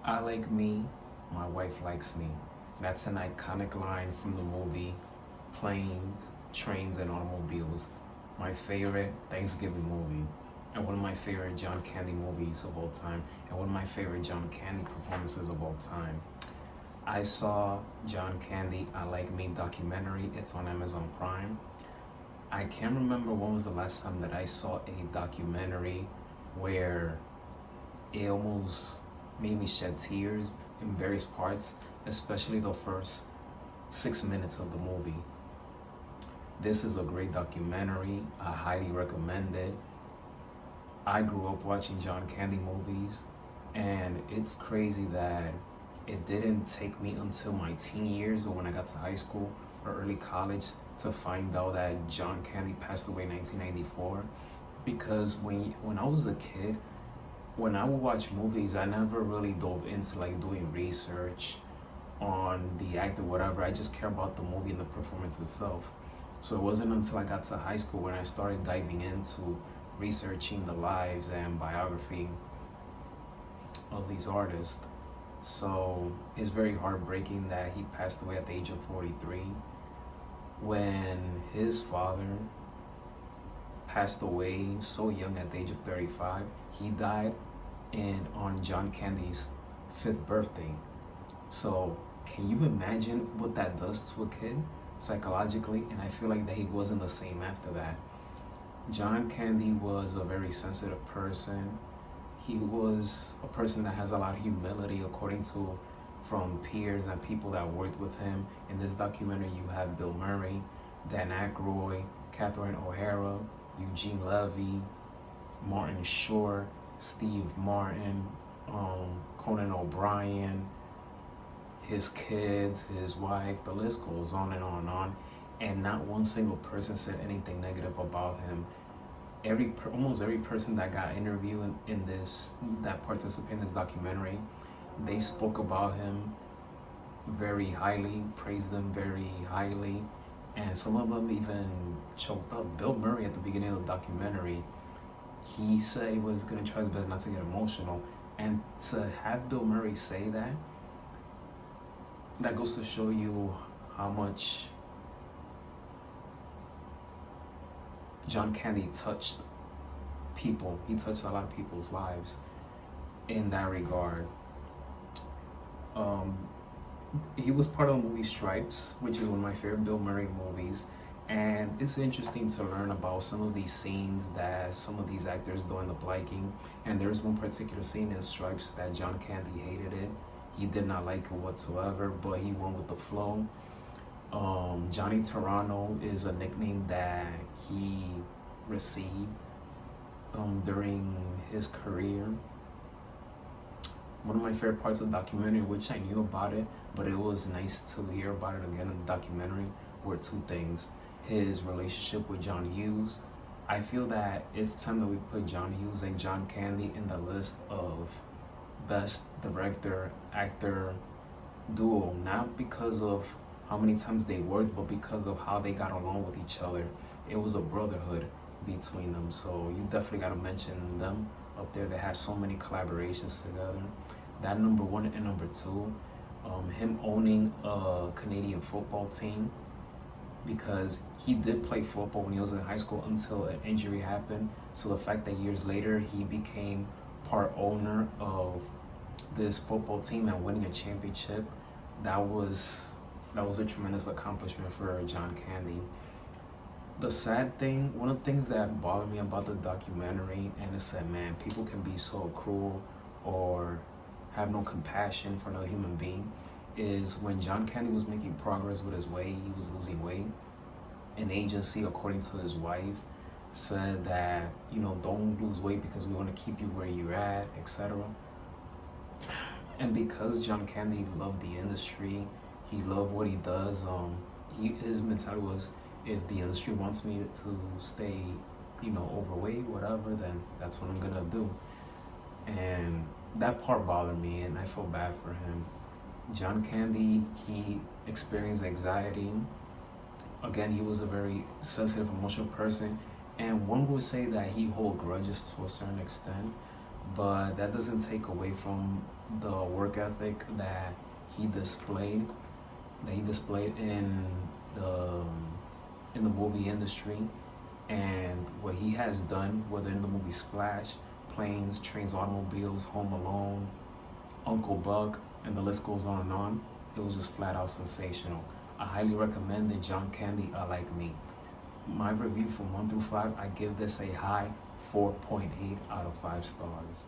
I like me, my wife likes me. That's an iconic line from the movie Planes, Trains, and Automobiles. My favorite Thanksgiving movie, and one of my favorite John Candy movies of all time, and one of my favorite John Candy performances of all time. I saw John Candy I Like Me documentary. It's on Amazon Prime. I can't remember when was the last time that I saw a documentary where it almost made me shed tears in various parts, especially the first 6 minutes of the movie. This is a great documentary. I highly recommend it. I grew up watching John Candy movies, and it's crazy that it didn't take me until my teen years or when I got to high school or early college to find out that John Candy passed away in 1994. Because when I was a kid, when I would watch movies, I never really dove into like doing research on the actor, whatever. I just care about the movie and the performance itself. So it wasn't until I got to high school when I started diving into researching the lives and biography of these artists. So it's very heartbreaking that he passed away at the age of 43 when his father passed away so young at the age of 35. He died on John Candy's fifth birthday. So can you imagine what that does to a kid psychologically? And I feel like that he wasn't the same after that. John Candy was a very sensitive person. He was a person that has a lot of humility, according to from peers and people that worked with him. In this documentary, you have Bill Murray, Dan Aykroyd, Catherine O'Hara, Eugene Levy, Martin Short, Steve Martin, Conan O'Brien, his kids, his wife, the list goes on and on and on. And not one single person said anything negative about him. Almost every person that got interviewed in this, that participated in this documentary, they spoke about him very highly, praised them very highly, and some of them even choked up. Bill Murray at the beginning of the documentary, he said he was gonna try his best not to get emotional, and to have Bill Murray say that, that goes to show you how much John Candy touched people. He touched a lot of people's lives in that regard. Um, he was part of the movie Stripes, which is one of my favorite Bill Murray movies. And it's interesting to learn about some of these scenes that some of these actors do end up liking. And there's one particular scene in Stripes that John Candy hated it. He did not like it whatsoever, but he went with the flow. Johnny Toronto is a nickname that he received during his career. One of my favorite parts of the documentary, which I knew about it, but it was nice to hear about it again in the documentary, were two things. His relationship with John Hughes. I feel that it's time that we put John Hughes and John Candy in the list of best director actor duo, not because of how many times they worked, but because of how they got along with each other. It was a brotherhood between them, so you definitely got to mention them up there. They had so many collaborations together. That number one, and number two, him owning a Canadian football team, because he did play football when he was in high school until an injury happened. So the fact that years later he became part owner of this football team and winning a championship, that was a tremendous accomplishment for John Candy. The sad thing, one of the things that bothered me about the documentary, and it said, man, people can be so cruel or have no compassion for another human being, is when John Candy was making progress with his weight, he was losing weight. An agency, according to his wife, said that, don't lose weight because we want to keep you where you're at, etc. And because John Candy loved the industry, he loved what he does. His mentality was, if the industry wants me to stay, overweight, whatever, then that's what I'm gonna do. And that part bothered me, and I feel bad for him. John Candy, he experienced anxiety. Again, he was a very sensitive, emotional person, and one would say that he hold grudges to a certain extent. but that doesn't take away from the work ethic he displayed that he displayed the in the movie industry, and what he has done, whether in the movie Splash, Planes, Trains, Automobiles, Home Alone, Uncle Buck, and the list goes on and on. It was just flat out sensational. I highly recommend it. John Candy, I Like Me. My review from 1 through 5, I give this a high 4.8 out of 5 stars.